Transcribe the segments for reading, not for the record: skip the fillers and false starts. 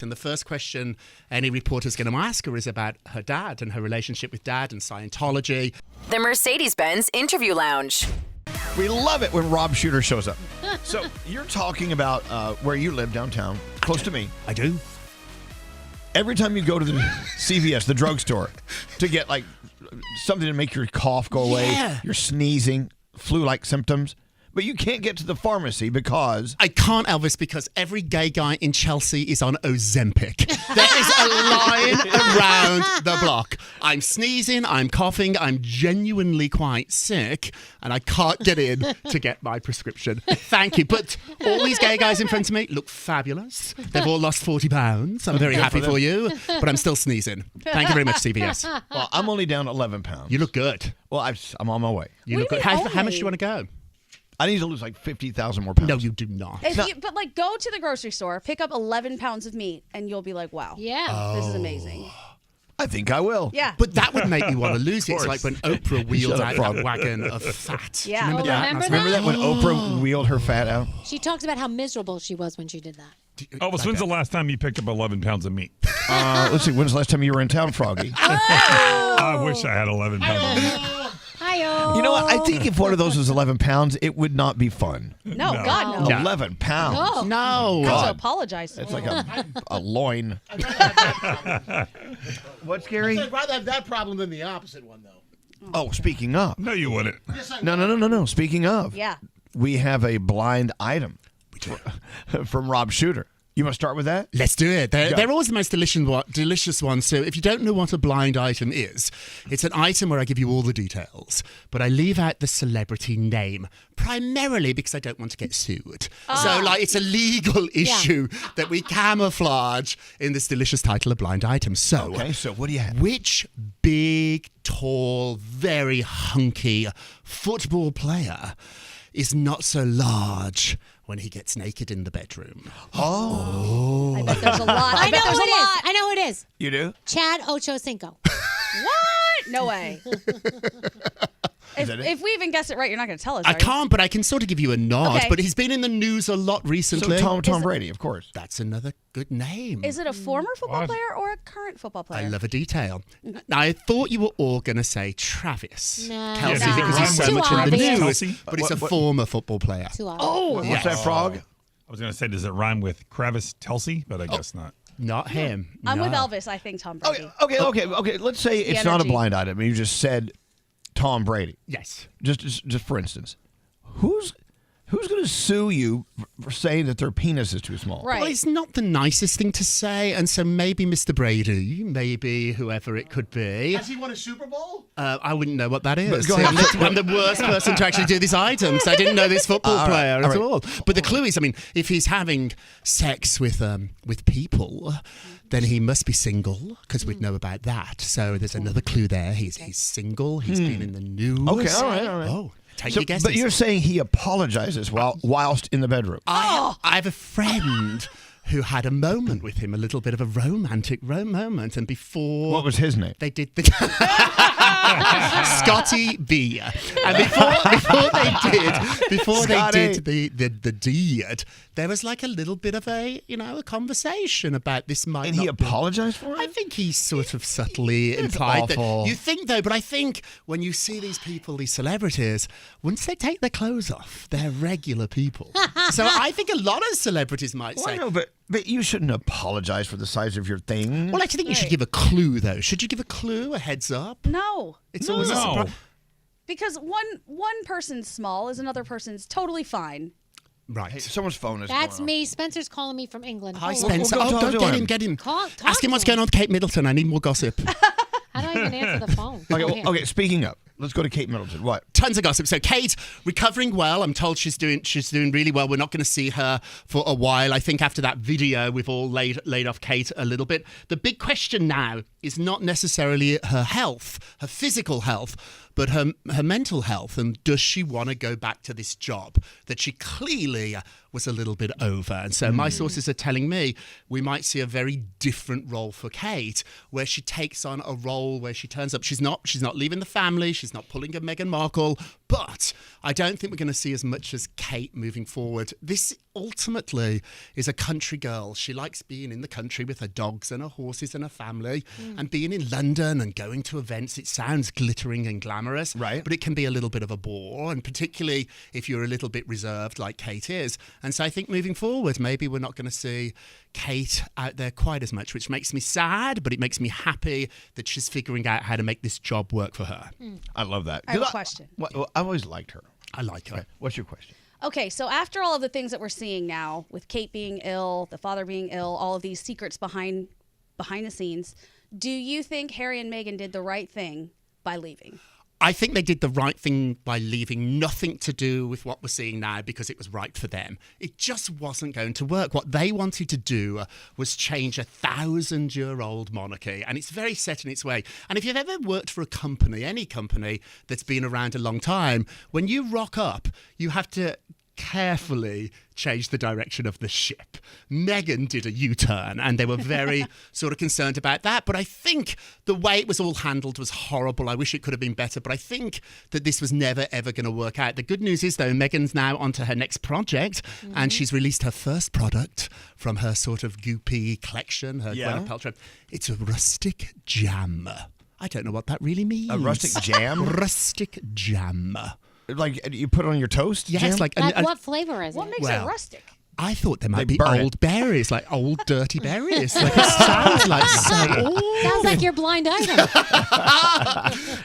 And the first question any reporter's going to ask her is about her dad and her relationship with dad and Scientology. The Mercedes-Benz Interview Lounge. We love it when Rob Shooter shows up. So you're talking about where you live downtown, close to me. I do. Every time you go to the CVS, the drugstore, to get like something to make your cough go away, your sneezing, flu-like symptoms, but you can't get to the pharmacy because... I can't, Elvis, because every gay guy in Chelsea is on Ozempic. There is a line around the block. I'm sneezing, I'm coughing, I'm genuinely quite sick, and I can't get in to get my prescription. Thank you. But all these gay guys in front of me look fabulous. They've all lost 40 pounds. I'm very happy for you, but I'm still sneezing. Thank you very much, CVS. Well, I'm only down 11 pounds. You look good. Well, I'm on my way. You look good. How much do you want to go? I need to lose like 50,000 more pounds. No, you do not. But like, go to the grocery store, pick up 11 pounds of meat, and you'll be like, wow. Yeah. This is amazing. I think I will. Yeah. But that would make me want to lose it. It's like when Oprah wheeled out that wagon of fat. Yeah. Do you remember that? Remember that when Oprah wheeled her fat out? She talks about how miserable she was when she did that. Elvis, when's the last time you picked up 11 pounds of meat? Let's see. When's the last time you were in town, Froggy? I wish I had 11 pounds of meat. Hi-yo. You know what? I think if one of those was 11 pounds, it would not be fun. No, God, no. 11 pounds. No. I have God. to apologize. It's like a loin. What's scary? I'd rather have that problem than the opposite one, though. Oh, speaking of. No, you wouldn't. No. Speaking of. Yeah. We have a blind item from Rob Shooter. You want to start with that? Let's do it. They're always the most delicious ones. So if you don't know what a blind item is, it's an item where I give you all the details, but I leave out the celebrity name, primarily because I don't want to get sued. So it's a legal issue that we camouflage in this delicious title of blind item. So, Okay, so what do you have? Which big, tall, very hunky football player is not so large when he gets naked in the bedroom? I bet there's a lot. I know who it is. I know who it is. You do? Chad Ochocinco. What? No way. that it? If we even guess it right, you're not going to tell us, I right? can't, but I can sort of give you a nod. Okay. But he's been in the news a lot recently. So Tom Brady, of course. That's another good name. Is it a former football player or a current football player? I love a detail. Now, I thought you were all going to say Travis No. Kelsey No. because he's so Too much in the obvious. news, Kelsey? but it's a former football player. Too obvious. What's that, Frog? I was going to say, does it rhyme with Travis Kelce? But I guess not. Not him. I'm no. with Elvis. I think Tom Brady. Okay. Let's say it's not a energy. blind item. You just said Tom Brady. Yes. Just for instance, who's going to sue you for saying that their penis is too small? Right. Well, it's not the nicest thing to say, and so maybe Mr. Brady, maybe whoever it could be. Has he won a Super Bowl? I wouldn't know what that is. Go ahead. I'm the worst person to actually do this item, because I didn't know this football player at all. But the clue is, I mean, if he's having sex with people, then he must be single, because we'd know about that. So there's another clue there. He's single. He's been in the news. Okay, all right. Oh, take your guesses. But you're saying he apologizes whilst in the bedroom. I have a friend who had a moment with him, a little bit of a romantic moment, and before... What was his name? They did the... Scotty B. And before they did the deed, there was like a little bit of a conversation about this might And he not be- apologized for it? I think he sort of subtly implied awful. that. You think though, but I think when you see these people, these celebrities, once they take their clothes off, they're regular people. So I think a lot of celebrities might Well, say. I know, but you shouldn't apologize for the size of your thing. Well, I think you should give a clue, though. Should you give a clue, a heads up? No. It's always a surprise. Because one person's small is another person's totally fine. Right. Hey, someone's phone is That's going me. Spencer's calling me from England. Hi, Hold on. Spencer. We'll go talk to Get him. Talk Ask him to what's him. going on with Kate Middleton. I need more gossip. How do I even answer the phone? on. Oh, here. Okay, speaking of, let's go to Kate Middleton. What? Tons of gossip. So Kate recovering well. I'm told she's doing really well. We're not going to see her for a while. I think after that video, we've all laid off Kate a little bit. The big question now is not necessarily her health, her physical health, but her mental health. And does she want to go back to this job that she clearly was a little bit over? And so my sources are telling me we might see a very different role for Kate, where she takes on a role where she turns up. She's not leaving the family. She's not pulling a Meghan Markle. But I don't think we're going to see as much as Kate moving forward. This ultimately is a country girl. She likes being in the country with her dogs and her horses and her family, and being in London and going to events. It sounds glittering and glamorous, right? But it can be a little bit of a bore, and particularly if you're a little bit reserved like Kate is. And so I think moving forward, maybe we're not going to see Kate out there quite as much, which makes me sad, but it makes me happy that she's figuring out how to make this job work for her. I love that. I have a question. Well, I always liked her. I like her. Okay, what's your question? Okay, so after all of the things that we're seeing now, with Kate being ill, the father being ill, all of these secrets behind the scenes, do you think Harry and Meghan did the right thing by leaving? I think they did the right thing by leaving. Nothing to do with what we're seeing now because it was right for them. It just wasn't going to work. What they wanted to do was change a 1,000-year-old monarchy, and it's very set in its way. And if you've ever worked for a company, any company that's been around a long time, when you rock up, you have to carefully change the direction of the ship. Meghan did a U-turn, and they were very sort of concerned about that. But I think the way it was all handled was horrible. I wish it could have been better, but I think that this was never, ever going to work out. The good news is, though, Meghan's now onto her next project, and she's released her first product from her sort of goopy collection, her Gwyneth Paltrow. It's a rustic jam. I don't know what that really means. A rustic jam? Rustic jam. Like you put it on your toast? Yes, jam? like What flavor is it? What makes it rustic? I thought there might They be burn old berries, like old dirty berries. Like it sounds like so old. Sounds like your blind item.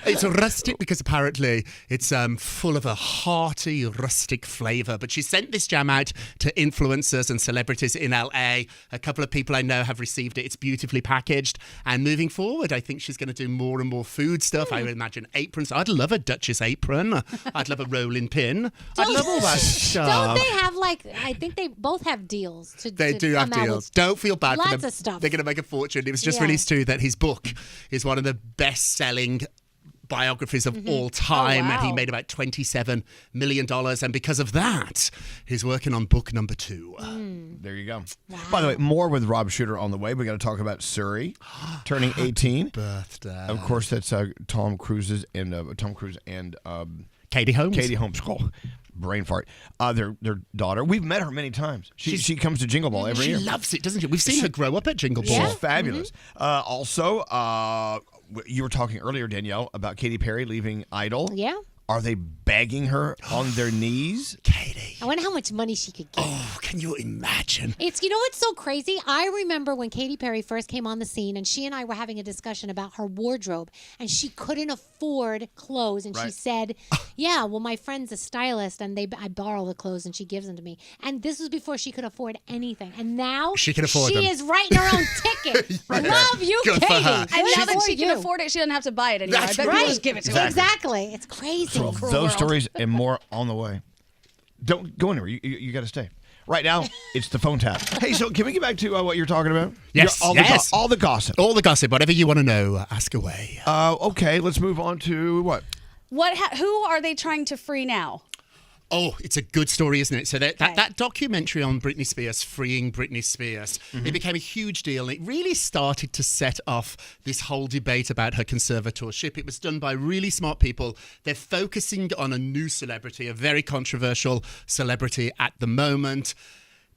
It's rustic because apparently it's full of a hearty rustic flavour. But she sent this jam out to influencers and celebrities in LA. A couple of people I know have received it. It's beautifully packaged. And moving forward, I think she's going to do more and more food stuff. I would imagine aprons. I'd love a Duchess apron. I'd love a rolling pin. I'd love all that stuff. Don't they have I think they both have deals. They do have deals. Don't feel bad for them. Lots of stuff. They're going to make a fortune. It was just Yeah. released too that his book is one of the best-selling biographies of all time, and he wow. made about $27 million. And because of that, he's working on book number 2. There you go. By the way, more with Rob Shooter on the way. We got to talk about Surrey turning 18. Birthday. Of course, that's Tom Cruise and Katie Holmes. Katie Holmes. Oh, brain fart. Their daughter. We've met her many times. She comes to Jingle Ball every year. She loves it, doesn't she? We've seen her grow up at Jingle Ball. Yeah. She's fabulous. Also, you were talking earlier, Danielle, about Katy Perry leaving Idol. Yeah. Are they begging her on their knees? Katie. I wonder how much money she could get. Oh, can you imagine? It's what's so crazy? I remember when Katy Perry first came on the scene, and she and I were having a discussion about her wardrobe, and she couldn't afford clothes, and she Right. said, "Yeah, well, my friend's a stylist, and I borrow the clothes, and she gives them to me." And this was before she could afford anything, and now She can afford she them. is writing her own ticket. Love you, Good for Katy. her. And now that Good she for can you. afford it, she doesn't have to buy it anymore. That's I bet people right. just give it to her. Exactly. It's crazy. So those stories and more on the way. Don't go anywhere. You got to stay. Right now, it's the phone tap. Hey, so can we get back to what you're talking about? Yes, All yes. all the gossip. All the gossip, whatever you want to know, ask away. Okay, let's move on to what? Who are they trying to free now? Oh, it's a good story, isn't it? So that documentary on Britney Spears, Freeing Britney Spears, it became a huge deal. And it really started to set off this whole debate about her conservatorship. It was done by really smart people. They're focusing on a new celebrity, a very controversial celebrity at the moment,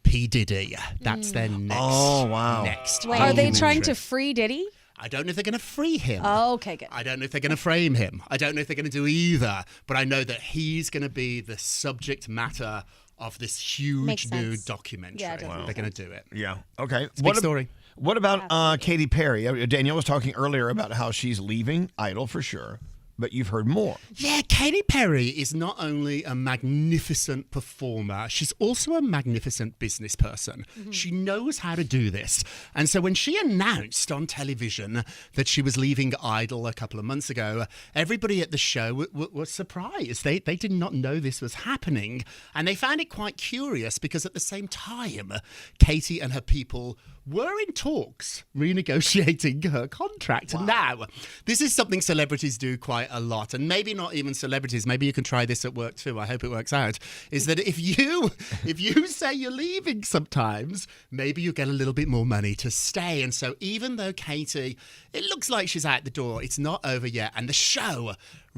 P. Diddy. That's their next. Oh, wow. Next. Wait. Are they documentary. trying to free Diddy? I don't know if they're going to free him. Oh, okay, good. I don't know if they're going to frame him. I don't know if they're going to do either. But I know that he's going to be the subject matter of this huge Makes new sense. documentary. Yeah, it does make They're going to do it. Yeah. Okay. It's a big story. What about Katy Perry? Danielle was talking earlier about how she's leaving Idol for sure, but you've heard more. Yeah, Katy Perry is not only a magnificent performer, she's also a magnificent business person. She knows how to do this. And so when she announced on television that she was leaving Idol a couple of months ago, everybody at the show was surprised. They did not know this was happening. And they found it quite curious because at the same time, Katy and her people were in talks renegotiating her contract. Wow. Now, this is something celebrities do quite a lot, and maybe not even celebrities. Maybe you can try this at work too. I hope it works out. Is that if you say you're leaving sometimes, maybe you get a little bit more money to stay. And so even though Katy, it looks like she's out the door, it's not over yet. And the show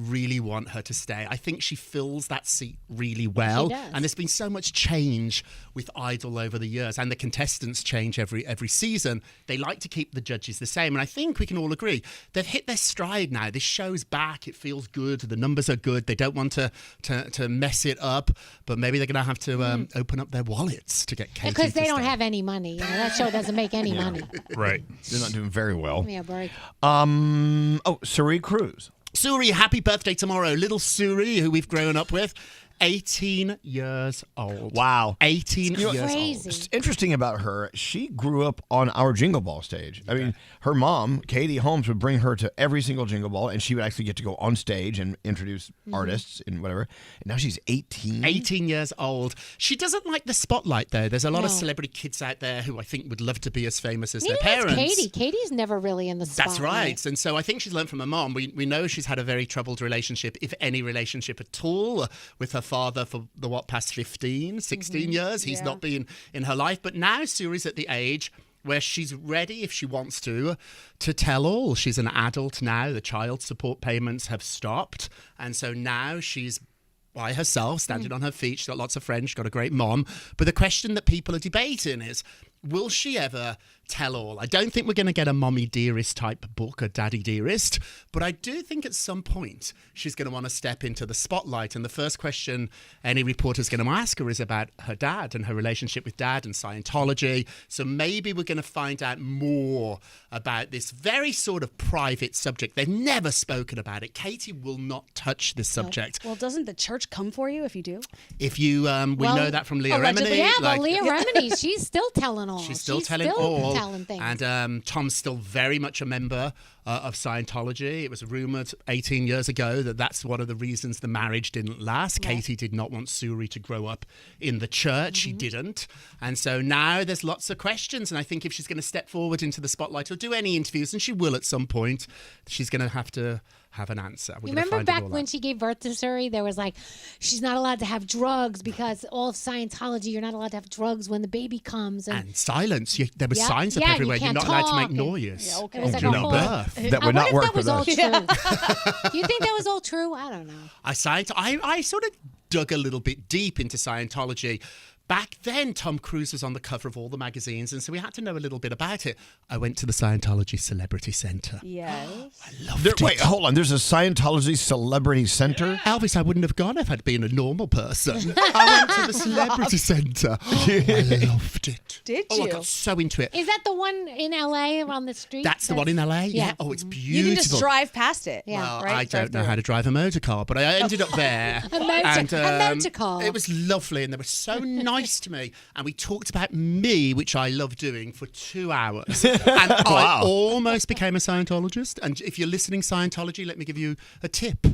really want her to stay. I think she fills that seat really well. She does. And there's been so much change with Idol over the years, and the contestants change every season. They like to keep the judges the same, and I think we can all agree they've hit their stride now. This show's back. It feels good. The numbers are good. They don't want to mess it up, but maybe they're going to have to open up their wallets to get Katy. Because they to don't stay. have any money. That show doesn't make any money. Right. They're not doing very well. Yeah, break. Suri Cruz. Suri, happy birthday tomorrow. Little Suri, who we've grown up with, 18 years old. Wow. 18 years Crazy. It's interesting about her. She grew up on our Jingle Ball stage. I mean, her mom, Katie Holmes, would bring her to every single Jingle Ball, and she would actually get to go on stage and introduce artists and whatever. And now she's 18. 18 years old. She doesn't like the spotlight, though. There's a lot of No. celebrity kids out there who I think would love to be as famous as Neither their is parents. Katy. Katie's never really in the spotlight. That's right. And so I think she's learned from her mom. We know she's had a very troubled relationship, if any relationship at all, with her father for the past 15, 16 years. He's not been in her life. But now Suri's at the age where she's ready, if she wants to tell all. She's an adult now. The child support payments have stopped. And so now she's by herself, standing on her feet. She's got lots of friends. She's got a great mom. But the question that people are debating is, will she ever tell all? I don't think we're going to get a Mommy Dearest type book, a Daddy Dearest, but I do think at some point she's going to want to step into the spotlight. And the first question any reporter's going to ask her is about her dad and her relationship with dad and Scientology. So maybe we're going to find out more about this very sort of private subject. They've never spoken about it. Katy will not touch this subject. Well, doesn't the church come for you if you do? If you, we know that from Leah allegedly. Remini. Yeah, but Leah Remini, she's still telling all. She's still telling all. Telling things. And Tom's still very much a member of Scientology. It was rumoured 18 years ago that that's one of the reasons the marriage didn't last. Yeah. Katy did not want Suri to grow up in the church. She didn't. And so now there's lots of questions. And I think if she's going to step forward into the spotlight or do any interviews, and she will at some point, she's going to have an answer. You remember back when she gave birth to Suri, there was like, she's not allowed to have drugs because all of Scientology, you're not allowed to have drugs when the baby comes. And silence. There were Yeah. signs up Yeah, everywhere. you You're can't not allowed to make talk and- noise. Yeah, okay. It was like During a whole birth. That I would not wonder work if that was with all us. true. Do you think that was all true? I don't know. I sort of dug a little bit deep into Scientology. Back then, Tom Cruise was on the cover of all the magazines, and so we had to know a little bit about it. I went to the Scientology Celebrity Center. Yes. I loved it. Wait, hold on. There's a Scientology Celebrity Center? Elvis, I wouldn't have gone if I'd been a normal person. I went to the Celebrity Center. I loved it. Did Oh, I you? got so into it. Is that the one in LA on the street? That's the one in LA? Yeah. Oh, it's You beautiful. can just drive past it. Yeah. Well, right? I Drive don't know through. how to drive a motor car, but I ended up there. A motor car. It was lovely, and they were so nice to me. And we talked about me, which I love doing, for 2 hours. And I almost became a Scientologist. And if you're listening, Scientology, let me give you a tip.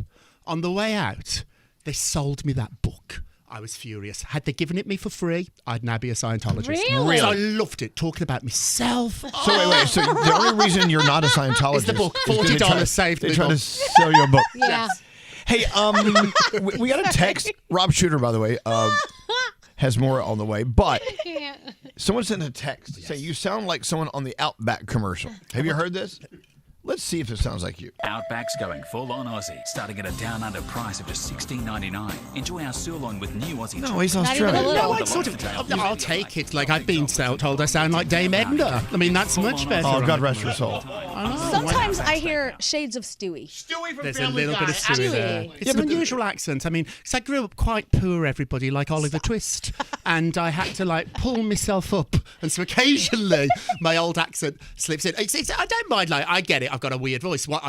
On the way out, they sold me that book. I was furious. Had they given it me for free, I'd now be a Scientologist. Really? So I loved it, talking about myself. So wait. So the only reason you're not a Scientologist Is the book is 'cause $40 saved They me. try to sell you a book. Yeah. Hey, we got a text. Rob Shooter, by the way, has more on the way. But Yeah. someone sent a text saying you sound like someone on the Outback commercial. Have you heard this? Let's see if it sounds like you. Outback's going full on Aussie, starting at a down under price of just $16.99. Enjoy our sirloin with new Aussie. No, he's Not even a Australian. little. No, I sort of, I'll take it. Like, I've been told I sound like Dame Edna. I mean, that's much better. Oh, God rest her soul. Sometimes I hear shades of Stewie. Stewie from There's a Family little Guy. bit of Stewie there. Stewie. It's an unusual accent. I mean, because I grew up quite poor, everybody, like Oliver Twist. And I had to, like, pull myself up. And so occasionally my old accent slips in. I don't mind, like, I get it. I've got a weird voice. What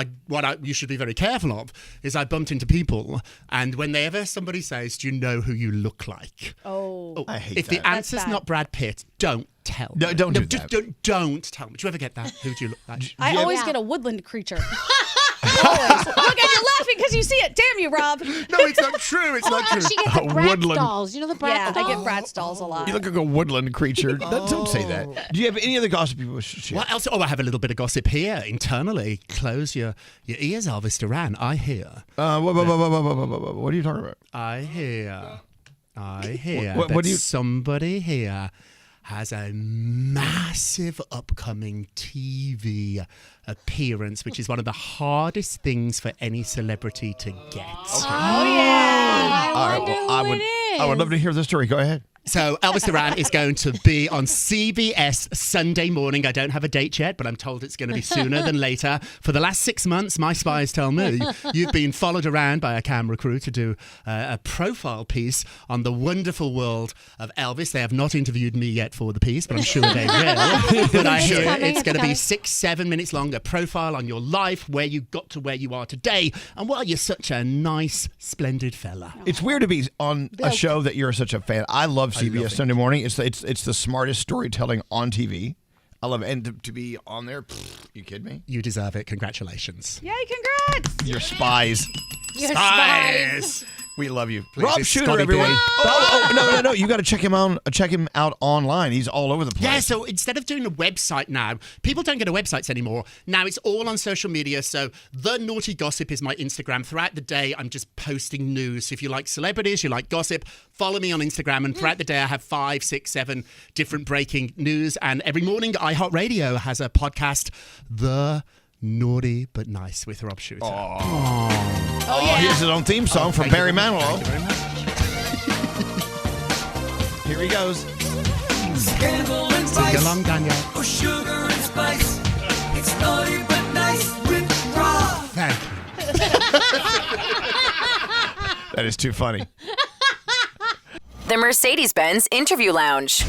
you should be very careful of is I bumped into people, and whenever somebody says, "Do you know who you look like?" Oh. I hate If that. the answer's bad. not Brad Pitt, don't tell. No, me. don't do just that. don't tell me. Do you ever get that? Who do you look like? I always get a woodland creature. Always. Look, and you're laughing because you see it. Damn you, Rob. No, it's not true. It's not true. She gets the A Bratz woodland. dolls. You know the Bratz Yeah, dolls? I get Bratz dolls a lot. You look like a woodland creature. Don't say that. Do you have any other gossip people should share? What else? Oh, I have a little bit of gossip here internally. Close your ears, Elvis Duran. I hear. What are you talking about? I hear. What that do you- somebody here has a massive upcoming TV appearance, which is one of the hardest things for any celebrity to get. I would love to hear the story. Go ahead. So Elvis Duran is going to be on CBS Sunday morning. I don't have a date yet, but I'm told it's going to be sooner than later. For the last 6 months, my spies tell me you've been followed around by a camera crew to do a profile piece on the wonderful world of Elvis. They have not interviewed me yet for the piece, but I'm sure they will. But I hear it's going to be 6-7 minutes long, a profile on your life, where you got to where you are today, and why you're such a nice, splendid fella. It's weird to be on a show that you're such a fan. I love CBS Sunday morning. It's the smartest storytelling on TV. I love it. And to be on there, you kidding me? You deserve it. Congratulations. Yay, congrats! You're spies. Your spies. We love you. Please, Rob it's Shooter, Scotty everyone. B. No. You got to check him out online. He's all over the place. Yeah, so instead of doing a website now, people don't go to websites anymore. Now it's all on social media. So The Naughty Gossip is my Instagram. Throughout the day, I'm just posting news. So if you like celebrities, you like gossip, follow me on Instagram. And throughout the day, I have 5, 6, 7 different breaking news. And every morning, iHeartRadio has a podcast, The Naughty But Nice, with Rob Shooter. Oh, here's his own theme song from Barry Manilow. Here he goes. Scandal and Sing spice. along, Danielle. Oh, sugar and spice. It's naughty but nice with Rob. Thank you. That is too funny. The Mercedes-Benz Interview Lounge.